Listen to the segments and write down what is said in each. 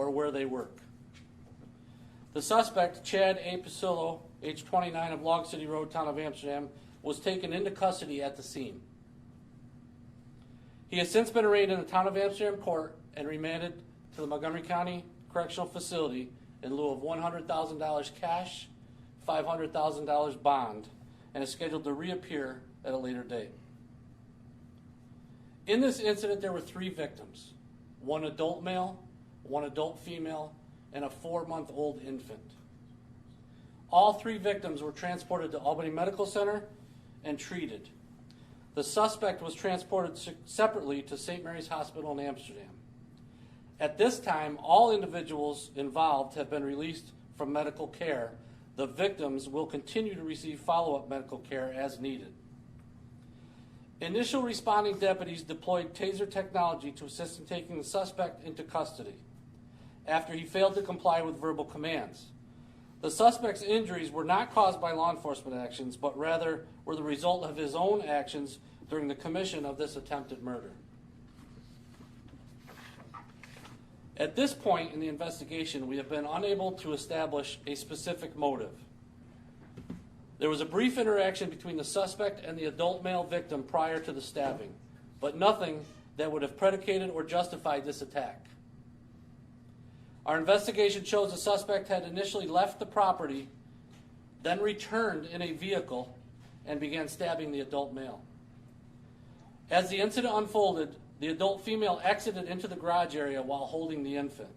or where they work. The suspect, Chad A. Pasillo, age 29, of Log City Road, town of Amsterdam, was taken into custody at the scene. He has since been arraigned in the town of Amsterdam court and remanded to the Montgomery County Correctional Facility in lieu of $100,000 cash, $500,000 bond, and is scheduled to reappear at a later date. In this incident, there were 3 victims, 1 adult male, 1 adult female, and a 4-month-old infant. All 3 victims were transported to Albany Medical Center and treated. The suspect was transported separately to St. Mary's Hospital in Amsterdam. At this time, all individuals involved have been released from medical care. The victims will continue to receive follow-up medical care as needed. Initial responding deputies deployed taser technology to assist in taking the suspect into custody after he failed to comply with verbal commands. The suspect's injuries were not caused by law enforcement actions, but rather were the result of his own actions during the commission of this attempted murder. At this point in the investigation, we have been unable to establish a specific motive. There was a brief interaction between the suspect and the adult male victim prior to the stabbing, but nothing that would have predicated or justified this attack. Our investigation shows the suspect had initially left the property, then returned in a vehicle and began stabbing the adult male. As the incident unfolded, the adult female exited into the garage area while holding the infant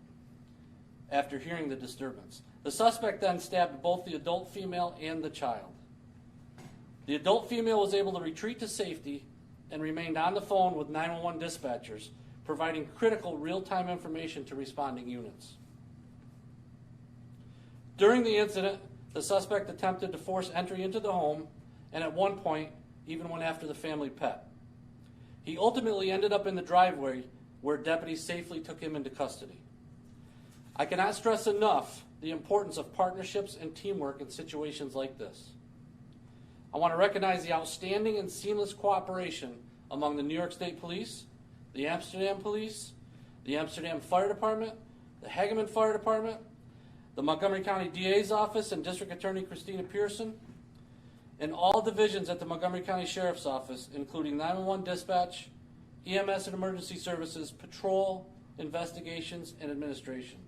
after hearing the disturbance. The suspect then stabbed both the adult female and the child. The adult female was able to retreat to safety and remained on the phone with 911 dispatchers, providing critical real-time information to responding units. During the incident, the suspect attempted to force entry into the home and at one point even went after the family pet. He ultimately ended up in the driveway where deputies safely took him into custody. I cannot stress enough the importance of partnerships and teamwork in situations like this. I want to recognize the outstanding and seamless cooperation among the New York State Police, the Amsterdam Police, the Amsterdam Fire Department, the Hageman Fire Department, the Montgomery County DA's Office and District Attorney Christina Pearson, and all divisions at the Montgomery County Sheriff's Office, including 911 dispatch, EMS and emergency services, patrol, investigations, and administration.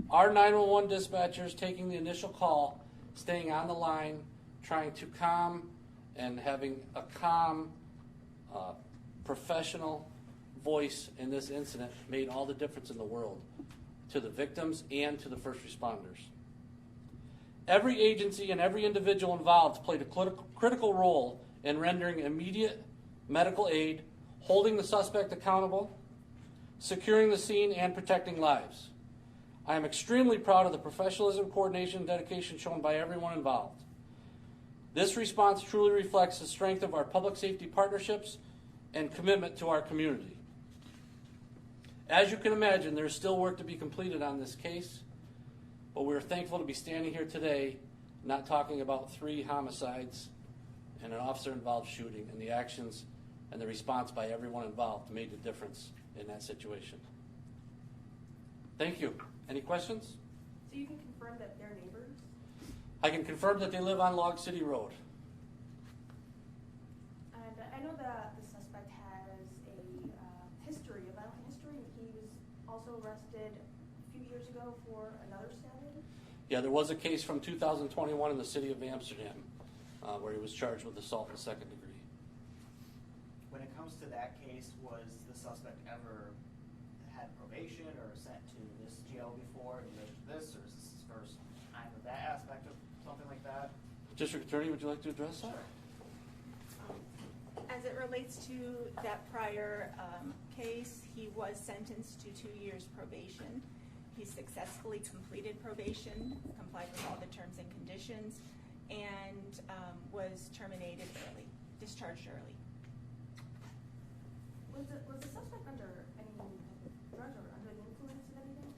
Our 911 dispatchers taking the initial call, staying on the line, trying to calm and having a calm, professional voice in this incident made all the difference in the world to the victims and to the first responders. Every agency and every individual involved played a critical role in rendering immediate medical aid, holding the suspect accountable, securing the scene, and protecting lives. I am extremely proud of the professionalism, coordination, and dedication shown by everyone involved. This response truly reflects the strength of our public safety partnerships and commitment to our community. As you can imagine, there is still work to be completed on this case, but we're thankful to be standing here today not talking about 3 homicides and an officer-involved shooting, and the actions and the response by everyone involved made the difference in that situation. Thank you. Any questions? So you can confirm that they're neighbors? I can confirm that they live on Log City Road. And I know that the suspect has a history, a violent history. He was also arrested a few years ago for another stabbing? Yeah, there was a case from 2021 in the city of Amsterdam where he was charged with assault in the 2nd degree. When it comes to that case, was the suspect ever had probation or sent to this jail before in relation to this, or is this his first time with that aspect of something like that? District Attorney, would you like to address that? As it relates to that prior case, he was sentenced to 2 years probation. He successfully completed probation, complied with all the terms and conditions, and was terminated early, discharged early. Was the suspect under any drug or under the influence of anything?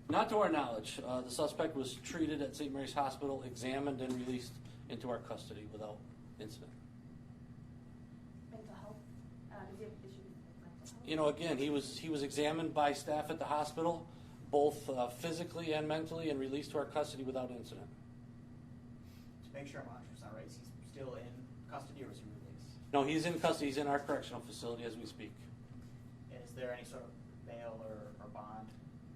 Not to our knowledge. The suspect was treated at St. Mary's Hospital, examined, and released into our custody without incident. Mental health? Does he have issues with mental health? You know, again, he was examined by staff at the hospital. both physically and mentally, and released to our custody without incident. To make sure I'm 100% right, is he still in custody or is he released? No, he's in custody. He's in our correctional facility as we speak. And is there any sort of bail or bond?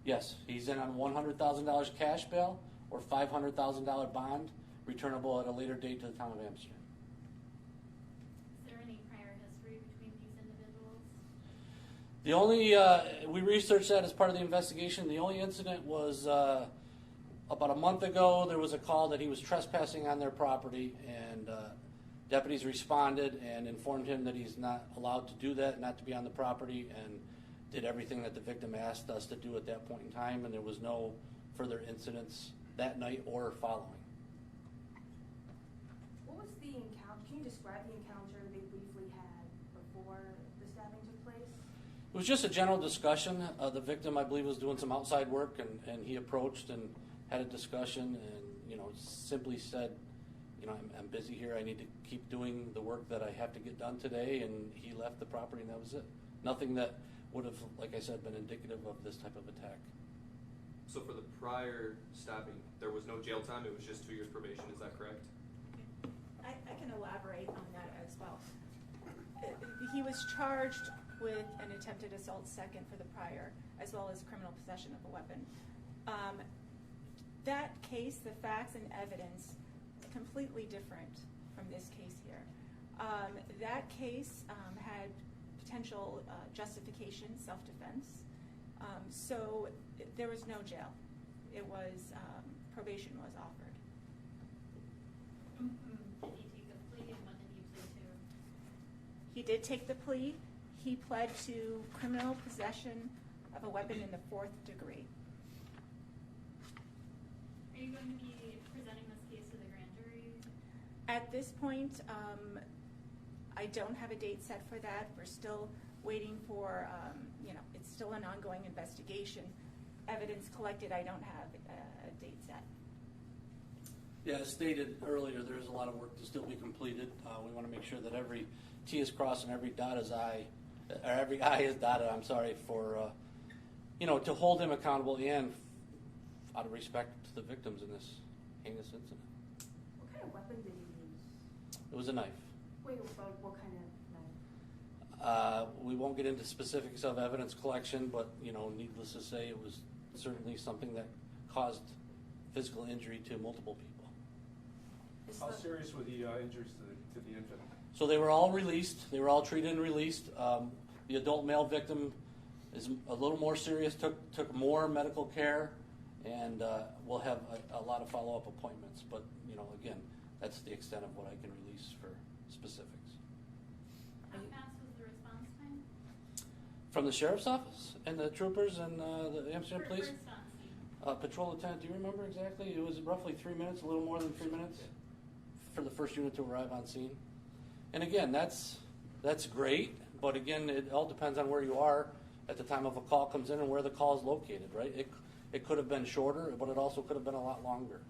Yes, he's in on $100,000 cash bail or $500,000 bond, returnable at a later date to the town of Amsterdam. Is there any prior history between these individuals? The only, we researched that as part of the investigation. The only incident was about a month ago. There was a call that he was trespassing on their property, and deputies responded and informed him that he's not allowed to do that, not to be on the property, and did everything that the victim asked us to do at that point in time, and there was no further incidents that night or following. What was the encounter? Can you describe the encounter they briefly had before the stabbing took place? It was just a general discussion. The victim, I believe, was doing some outside work, and he approached and had a discussion, and simply said, I'm busy here. I need to keep doing the work that I have to get done today, and he left the property, and that was it. Nothing that would have, like I said, been indicative of this type of attack. So for the prior stabbing, there was no jail time, it was just 2 years probation, is that correct? I can elaborate on that as well. He was charged with an attempted assault second for the prior, as well as criminal possession of a weapon. That case, the facts and evidence, completely different from this case here. That case had potential justification, self-defense. So there was no jail. It was, probation was offered. Did he take a plea, and what did he plead to? He did take the plea. He pled to criminal possession of a weapon in the 4th degree. Are you going to be presenting this case to the grand jury? At this point, I don't have a date set for that. We're still waiting for, it's still an ongoing investigation. Evidence collected, I don't have a date set. Yeah, as stated earlier, there's a lot of work to still be completed. We want to make sure that every T is crossed and every every I is dotted, for, to hold him accountable and out of respect to the victims in this heinous incident. What kind of weapon did he use? It was a knife. Wait, what kind of knife? We won't get into specifics of evidence collection, but, needless to say, it was certainly something that caused physical injury to multiple people. How serious were the injuries to the infant? So they were all released. They were all treated and released. The adult male victim is a little more serious, took more medical care, and we'll have a lot of follow-up appointments. But, again, that's the extent of what I can release for specifics. How fast was the response time? From the sheriff's office and the troopers and the Amsterdam police? First on scene. Patrol lieutenant, do you remember exactly? It was roughly 3 minutes, a little more than 3 minutes for the first unit to arrive on scene. And again, that's great, but again, it all depends on where you are at the time of a call comes in and where the call is located, right? It could have been shorter, but it also could have been a lot longer.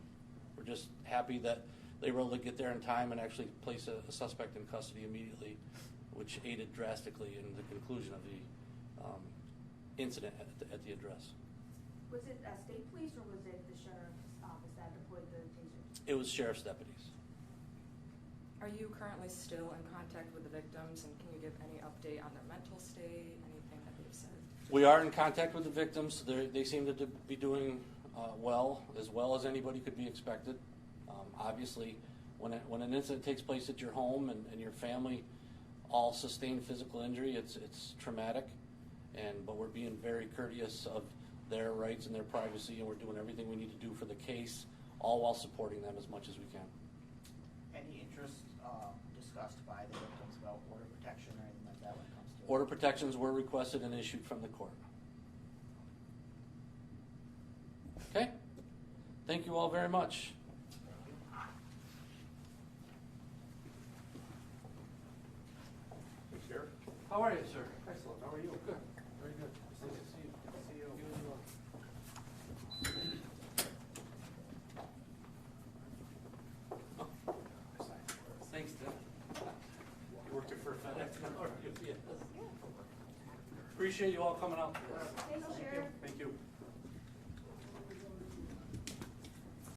We're just happy that they were able to get there in time and actually place a suspect in custody immediately, which aided drastically in the conclusion of the incident at the address. Was it state police or was it the sheriff's office that deployed the tasers? It was sheriff's deputies. Are you currently still in contact with the victims, and can you give any update on their mental state, anything that they've said? We are in contact with the victims. They seem to be doing well as anybody could be expected. Obviously, when an incident takes place at your home and your family all sustain physical injury, it's traumatic. But we're being very courteous of their rights and their privacy, and we're doing everything we need to do for the case, all while supporting them as much as we can. Any interest discussed by the victims about order protection or anything like that when it comes to Order protections were requested and issued from the court. Okay? Thank you all very much. Sheriff? How are you, sir? Excellent. How are you? Good. Very good. Nice to see you. Good to see you. You as well. Thanks, Tim. You working for FedEx now, are you? Yes. Appreciate you all coming out. Thank you, Sheriff.